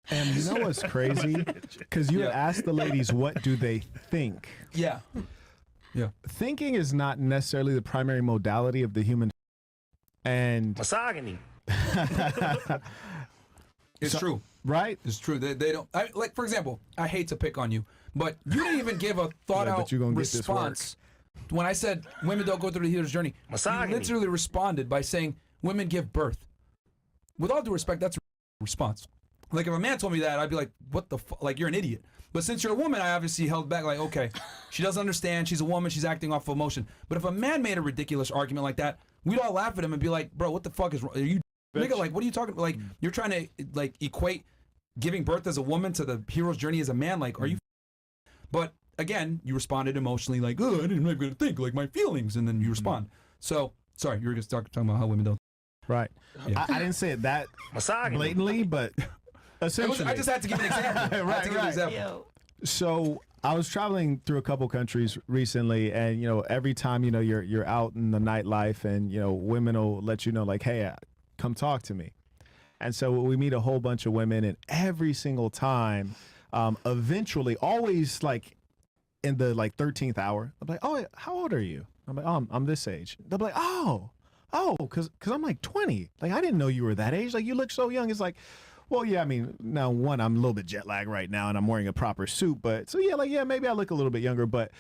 And you know what's crazy? Because you asked the ladies, what do they think? Yeah. Yeah. Thinking is not necessarily the primary modality of the human. And misogyny. It's true. Right? It's true. They don't, like, for example, I hate to pick on you, but you didn't even give a thought-out response. When I said women don't go through the healer's journey, misogyny. You literally responded by saying women give birth. With all due respect, that's a response. Like, if a man told me that, I'd be like, what the fuck? Like, you're an idiot. But since you're a woman, I obviously held back, like, okay, she doesn't understand. She's a woman. She's acting off of emotion. But if a man made a ridiculous argument like that, we'd all laugh at him and be like, bro, what the fuck is wrong? Are you nigga? Like, what are you talking about? Like, you're trying to, like, equate giving birth as a woman to the hero's journey as a man. Like, are you? But again, you responded emotionally, like, oh, I'm not going to think, like, my feelings. And then you respond. So, sorry, you were just talking about how women don't. Right. Yeah. I didn't say it that blatantly, but essentially. I just had to give an example. Right. So I was traveling through a couple countries recently, and you know, every time you're out in the nightlife, and you know, women will let you know, like, hey, come talk to me. And so we meet a whole bunch of women, and every single time, eventually, always like in the 13th hour, I'm like, oh, how old are you? I'm like, oh, I'm this age. They'll be like, oh, because I'm like 20. Like, I didn't know you were that age. Like, you look so young. It's like, well, yeah, I mean, now, one, I'm a little bit jet lagged right now, and I'm wearing a proper suit. But, so, yeah, maybe I look a little bit younger. But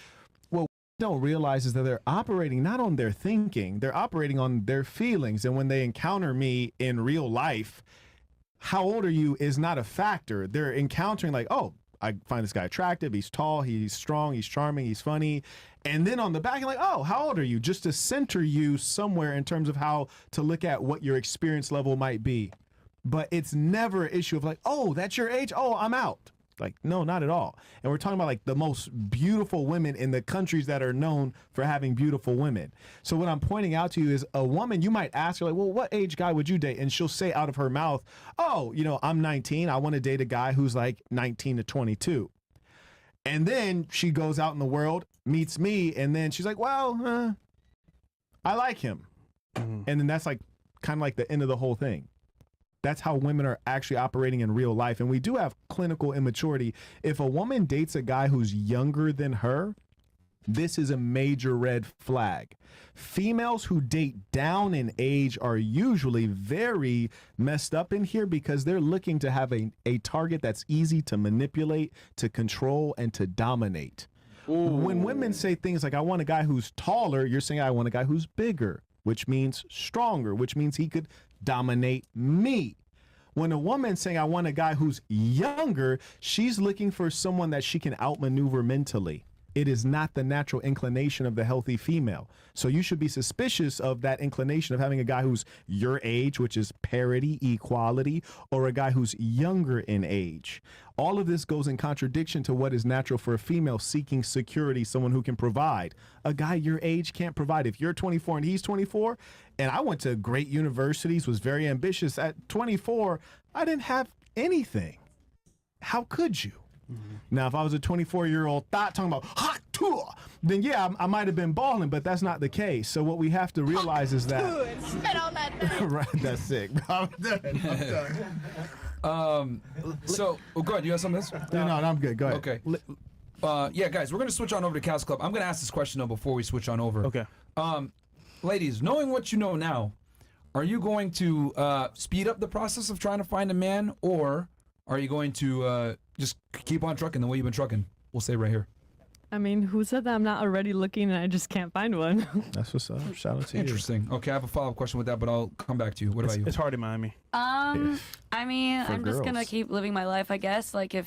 what we don't realize is that they're operating not on their thinking. They're operating on their feelings. And when they encounter me in real life, how old are you is not a factor. They're encountering like, oh, I find this guy attractive. He's tall. He's strong. He's charming. He's funny. And then on the back, you're like, oh, how old are you? Just to center you somewhere in terms of how to look at what your experience level might be. But it's never an issue of like, oh, that's your age. Oh, I'm out. Like, no, not at all. And we're talking about like the most beautiful women in the countries that are known for having beautiful women. So what I'm pointing out to you is a woman, you might ask her like, well, what age guy would you date? And she'll say out of her mouth, oh, you know, I'm 19. I want to date a guy who's like 19 to 22. And then she goes out in the world, meets me, and then she's like, well, I like him. And then that's like kind of like the end of the whole thing. That's how women are actually operating in real life. And we do have clinical immaturity. If a woman dates a guy who's younger than her, this is a major red flag. Females who date down in age are usually very messed up in here because they're looking to have a target that's easy to manipulate, to control, and to dominate. Ooh. When women say things like, I want a guy who's taller, you're saying, I want a guy who's bigger, which means stronger, which means he could dominate me. When a woman's saying, I want a guy who's younger, she's looking for someone that she can outmaneuver mentally. It is not the natural inclination of the healthy female. So you should be suspicious of that inclination of having a guy who's your age, which is parity, equality, or a guy who's younger in age. All of this goes in contradiction to what is natural for a female seeking security, someone who can provide. A guy your age can't provide. If you're 24 and he's 24, and I went to great universities, was very ambitious, at 24, I didn't have anything. How could you? Now, if I was a 24-year-old talking about hot tour, then yeah, I might have been balling, but that's not the case. So what we have to realize is that spit on that thing. Right, that's sick. I'm done. So, go ahead. You have something else? No, I'm good. Go ahead. Okay. Yeah, guys, we're gonna switch on over to Cal's Club. I'm gonna ask this question though before we switch on over. Okay. Ladies, knowing what you know now, are you going to speed up the process of trying to find a man, or are you going to just keep on trucking the way you've been trucking? We'll say right here. I mean, who said that I'm not already looking and I just can't find one? That's what's up. Shout out to you. Interesting. Okay, I have a follow-up question with that, but I'll come back to you. What about you? It's hard in Miami. I mean, I'm girls. just gonna keep living my life, I guess. Like, I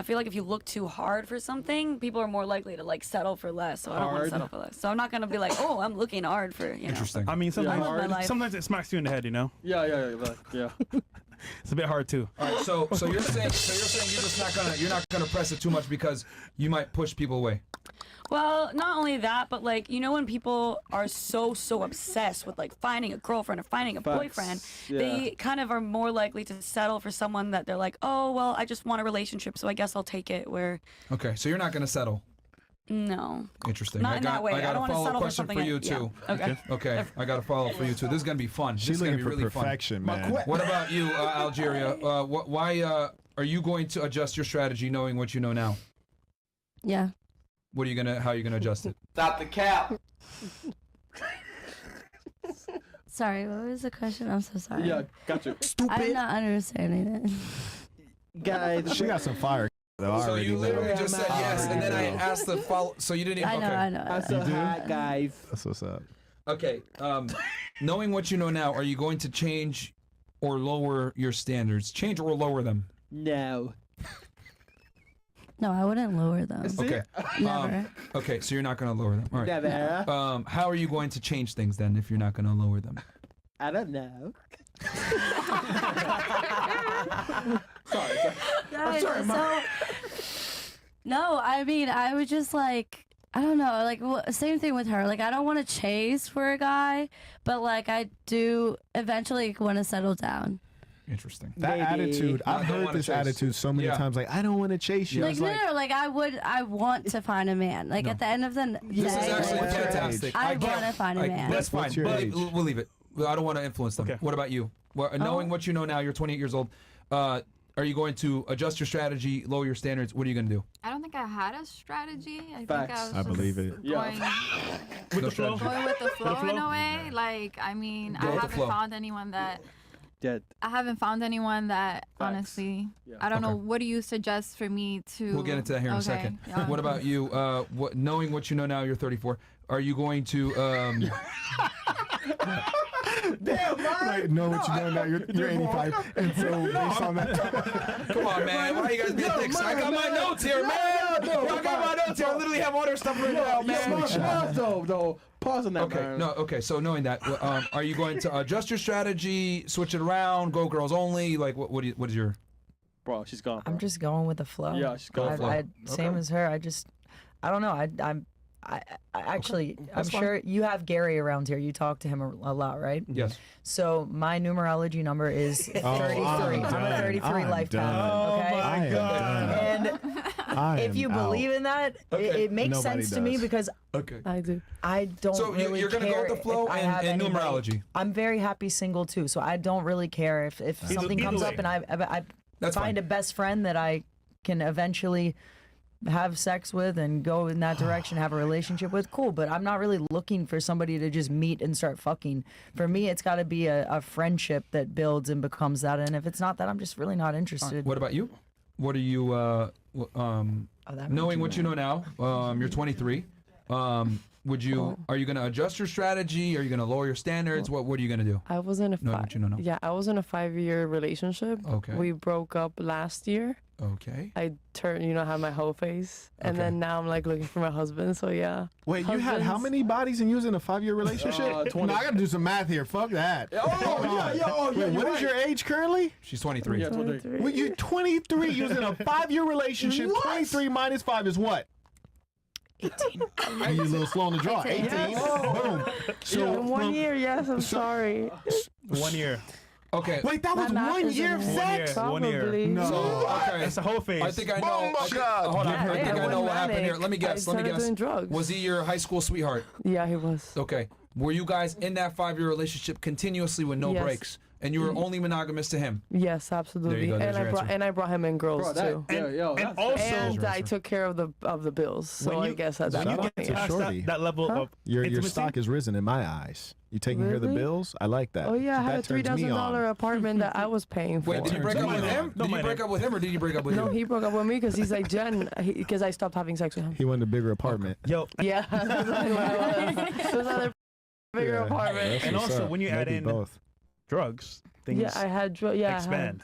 feel like if you look too hard for something, people are more likely to like settle for less. So I don't want to settle for less. So I'm not gonna be like, oh, I'm looking hard for, you know. Interesting. I mean, I love my life. sometimes it smacks you in the head, you know? Yeah. It's a bit hard too. All right, so you're saying you're not gonna press it too much because you might push people away. Well, not only that, but like, you know, when people are so obsessed with like finding a girlfriend or finding a boyfriend, they kind of are more likely to settle for someone that they're like, oh, well, I just want a relationship, so I guess I'll take it. Where okay, so you're not gonna settle. No. Interesting. Not in that way. I I got don't a wanna follow-up settle for question for something you, yeah. too. Okay. Okay, I got a follow-up for you, too. This is going to be fun. She's This is going looking to be for really perfection, fun. man. What about you, Algeria? Why are you going to adjust your strategy knowing what you know now? Yeah. How are you gonna adjust it? Stop the cap. Sorry, what was the question? I'm so sorry. Yeah, gotcha. I'm not understanding it. Guys, She got some fire. Though, I So already you know. literally just said yes, and then I asked the follow. So you didn't even. I know. I said do? hi, guys. That's what's up. Okay. Knowing what you know now, are you going to change or lower your standards? Change or lower them? No. No, I wouldn't lower them. Okay. Never. Okay. So you're not going to lower them. All right. Never. How are you going to change things then if you're not going to lower them? I don't know. Guys, no, I mean, I would just like, I don't know, like same thing with her. Like, I don't want to chase for a guy, but like I do eventually want to settle down. Interesting. That Maybe. attitude, I I've don't heard wanna this chase. attitude so many Yeah. times. Like, I don't want to chase you. Like, It's no, like, no, like I want to find a man. Like at the end of the This is day, actually What's your fantastic. I can't- want to find a man. That's fine. What's your But age? we'll leave it. I don't want to influence them. Okay. What about you? Well, knowing what you know now, you're 28 years old. Are you going to adjust your strategy, lower your standards? What are you going to do? I don't think I had a strategy. I think Facts. I was I just believe it. going, With the flow. going with the flow in flow? a way. Like, I mean, Go I with the flow. haven't found anyone that Dead. honestly, Yeah. I don't know. Okay. What do you suggest for me to? We'll get into that here in a Okay, second. yeah. What about you? Knowing what you know now, you're 34. Are you going to? Damn, man. Like, know what you know now. You're 85. And so based on that. Come on, man. Why you guys being dicks? I got my notes here, man. I got my notes here. I literally have all their stuff written down, man. Pause, though. Pause on that, Okay, man. no, okay. So knowing that, are you going to adjust your strategy, switch it around, go girls only? Like, what is your? Bro, she's gone. Bro. I'm just going with the flow. Yeah, she's going with the flow. Same Okay. as her. I don't know. I actually, I'm That's fine. sure you have Gary around here. You talk to him a lot, right? Yes. So my numerology number is 33. I'm a done. 33 I'm lifetime. done. Okay. I am done. And I if am you out. believe in that, Okay. it makes Nobody sense to me does. because Okay. I do. I don't So really you're gonna go care with the flow if I have and anybody. numerology. I'm very happy single too, so I don't really care if something either comes way. up and I That's find fine. a best friend that I can eventually have sex with and go in that direction, have a relationship with. Cool, but I'm not really looking for somebody to just meet and start fucking. For me, it's got to be a friendship that builds and becomes that. And if it's not that, I'm just really not interested. What about you? What are you? That Knowing makes what you know now, you're 23. Are you going to adjust your strategy? Are you going to lower your standards? What are you going to do? I was in a No, what you know now. yeah, I was in a 5-year relationship. Okay. We broke up last year. Okay. I turned, had my whole face, and Okay. then now I'm like looking for my husband. So yeah. Wait, you had how Husbands. many bodies and you was in a 5-year relationship? 20. No, I gotta do some math here. Fuck that. Hold on. Wait, what is your age currently? She's 23. Yeah, 23. Well, you're 23. You was in a 5-year relationship. 23 minus 5 is what? 18. Are you a little slow on the draw? 18. Boom. So In 1 from- year, yes. I'm sorry. 1 year. Okay. Wait, that was My math 1 year of isn't sex? Year. 1 year. Probably. No. Okay. That's the whole phase. I think I know. Oh my God. Hold on. Yeah, I think I I know wasn't what happened here. manic. Let me guess. I Let me started guess. doing drugs. Was he your high school sweetheart? Yeah, he was. Okay. Were you guys in that 5-year relationship continuously with no Yes. breaks? And you were only monogamous to him? Yes, absolutely. go, there's And your answer. I brought him in girls Bro, that, too. yo, and that's- also, And I answer. took care of the bills. So when I you, guess at when that you Shout get out to past Shorty. that level of Your intimacy, stock has risen in my eyes. You taking care of the Really? bills? I like that. Oh yeah, I had a That turns me on. $3,000 apartment that I was paying for. Wait, did you break Turns up me with on. him? Don't Did you mind break him. up with him or did you break up with No, you? he broke up with me because he's like Jen, because I stopped having sex with him. He wanted a bigger apartment. yo, Yeah, those other bigger Yeah. apartment. That's And what's also, up. when you add Maybe in both. drugs, things Yeah, I had. Yeah, I had- expand.